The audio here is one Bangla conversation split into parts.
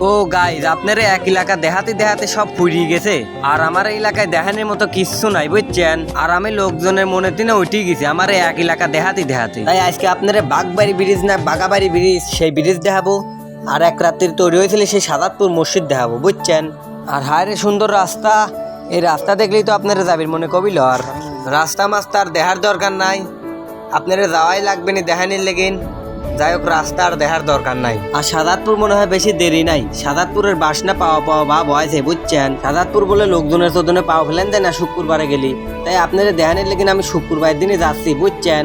ও গাইজ আপনার এক এলাকা দেখাতে দেখাতে সব ফুরিয়ে গেছে আর আমার এই এলাকায় দেখানোর মতো কিচ্ছু নাই বুঝছেন। আর আমি লোকজনের মনে দিনে উঠেই গেছি আমার এক এলাকা দেখাতে দেখাতে। তাই আজকে আপনার বাগবাড়ি ব্রিজ না বাগাবাড়ি ব্রিজ সেই ব্রিজ দেখাবো। আর এক রাত্রির তৈরি হয়েছিল সেই সাদাতপুর মসজিদ দেখাবো বুঝছেন। আর হায় রে সুন্দর রাস্তা, এই রাস্তা দেখলেই তো আপনারা যাবেন মনে কবিল। আর রাস্তা মাস্তা আর দেখার দরকার নাই, আপনারা যাওয়াই লাগবে না দেখানির লেগেন। যাই হোক রাস্তা আর দেখার দরকার নাই। আর সাদাতপুর মনে হয় বেশি দেরি নাই, সাদাতপুরের বাসনা পাওয়া পাওয়া ভাব হয়েছে বুঝছেন। সাদাতপুর বলে লোকজনের চোদনে পাওয়া ফেলেন দেয় না শুক্রবারে গেলি। তাই আপনারা দেখানির লেগেন আমি শুক্রবার দিনে যাচ্ছি বুঝছেন।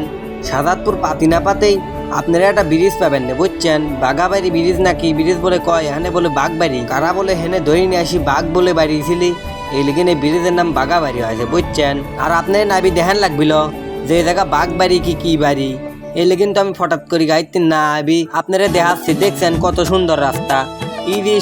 সাদাতপুর পাতি না পাতেই আপনারা একটা ব্রিজ পাবেন না বুঝছেন। বাগাবাড়ি ব্রিজ না কি ব্রিজ বলে কয়, এখানে বলে বাগবাড়ি, কারা বলে হেনে ধরে নিয়ে আসি বাঘ বলে বাড়িয়েছিলি, এই লেগেন এই ব্রিজের নাম বাগাবাড়ি হয়েছে বুঝছেন। আর আপনার নাবি দেখান লাগবিল যে জায়গা বাগবাড়ি কি বাড়ি, এই লেগেন তো আমি ফটাৎ করি গাইতে না আবি আপনারা দেখাচ্ছি। দেখছেন কত সুন্দর রাস্তা,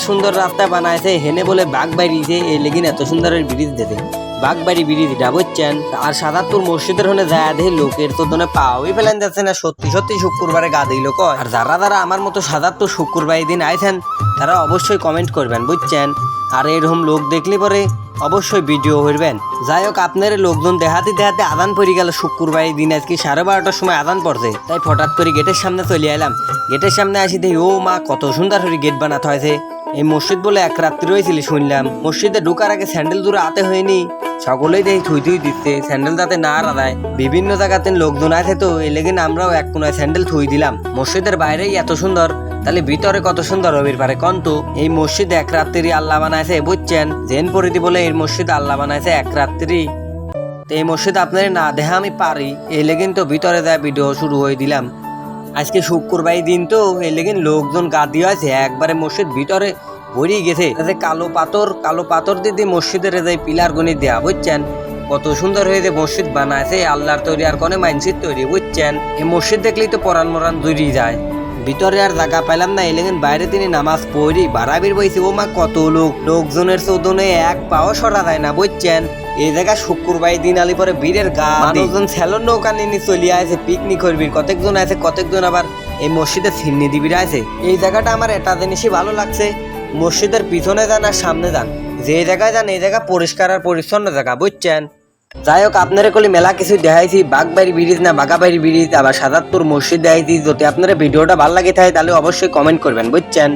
সুন্দর রাস্তা বানাইছে হেনে বলে বাগবাড়ি, যে এই লেগেন এত সুন্দরের ব্রিজ দেবে বাগবাড়ি ব্রিজটা বুঝছেন। আর সাদাতপুর মসজিদের হনে যায় দেখে লোকের তো দোনে পাওয়াই ফেলেন যাচ্ছে না, সত্যি সত্যি শুক্রবারে গা দিল কয়। আর যারা আমার মতো সাদাতপুর শুক্রবার দিন আইছেন তারা অবশ্যই কমেন্ট করবেন বুঝছেন। আর এরকম লোক দেখলে পরে অবশ্যই ভিডিও করবেন। যাই হোক আপনার লোকজন দেখাতে দেখাতে আদান পড়ে গেল শুক্রবার দিন, আজকে 12:30টার সময় আদান পড়ছে। তাই ফটাৎ করে গেটের সামনে চলে এলাম। গেটের সামনে আসি দেখি ও মা কত সুন্দর করে গেট বানাতে হয়েছে। এই মসজিদ বলে এক রাত্রি রয়েছিল শুনলাম। মসজিদে ঢুকার আগে স্যান্ডেল দূরে আতে হয়নি, সকলেই দেখি থুই দিচ্ছে স্যান্ডেল যাতে না রাধায়। বিভিন্ন জায়গাতে লোকজন আছে তো এই লেগে আমরাও এক কোনায় স্যান্ডেল থুই দিলাম। মসজিদের বাইরেই এত সুন্দর, তাহলে ভিতরে কত সুন্দর হবির পারে কন্তু। এই মসজিদ এক রাত্রি আল্লাহ বানাইছে বুঝছেন। জেন পরিধি বলে এই মসজিদ আল্লাহ বানাইছে এক রাত্রি। তো এই মসজিদ আপনার না দেখা আমি পারি, এই লেগেন তো ভিতরে যায় ভিডিও শুরু হয়ে দিলাম। আজকে শুক্রবার দিন তো এই লেগেন লোকজন গা দিয়ে আছে একবারে মসজিদ ভিতরে ভরিয়ে গেছে। কালো পাথর দিদি মসজিদের যাই পিলার গণি দেয়া বুঝছেন। কত সুন্দর হয়েছে মসজিদ বানাইছে, আল্লাহর তৈরি আর কোনে মাইনসির তৈরি বুঝছেন। এই মসজিদ দেখলেই তো পরান মরান দৌড়িয়ে যায়। ভিতরে আর জায়গা পাইলাম না, এলেন বাইরে তিনি নামাজ পড়ি বাড়াবির বইছি। ও মা কত লোকজনের চৌদনে এক পাও সরা যায় না বুঝছেন। এই জায়গা শুক্রবার দিন আলি পরে বীরের গা মানুষজন স্যালন নৌকা নিয়ে চলিয়ে আছে পিকনিক করবি, কতজন আছে কতজন আবার এই মসজিদে ফিরনি দিবি আছে। এই জায়গাটা আমার এটা জিনিসই ভালো লাগছে, মসজিদের পিছনে যান আর সামনে যান, যে জায়গায় যান এই জায়গা পরিষ্কার আর পরিচ্ছন্ন জায়গা বুঝছেন। যাই হোক আপনারা কলি মেলা কিছু দেখাইছি, বাগবাড়ি ব্রিজ না বাগাবাড়ি ব্রিজ আবার সাদাতপুর মসজিদ দেখাইছি। যদি আপনারা ভিডিওটা ভালো লাগে থাকে তাহলে অবশ্যই কমেন্ট করবেন বুঝছেন।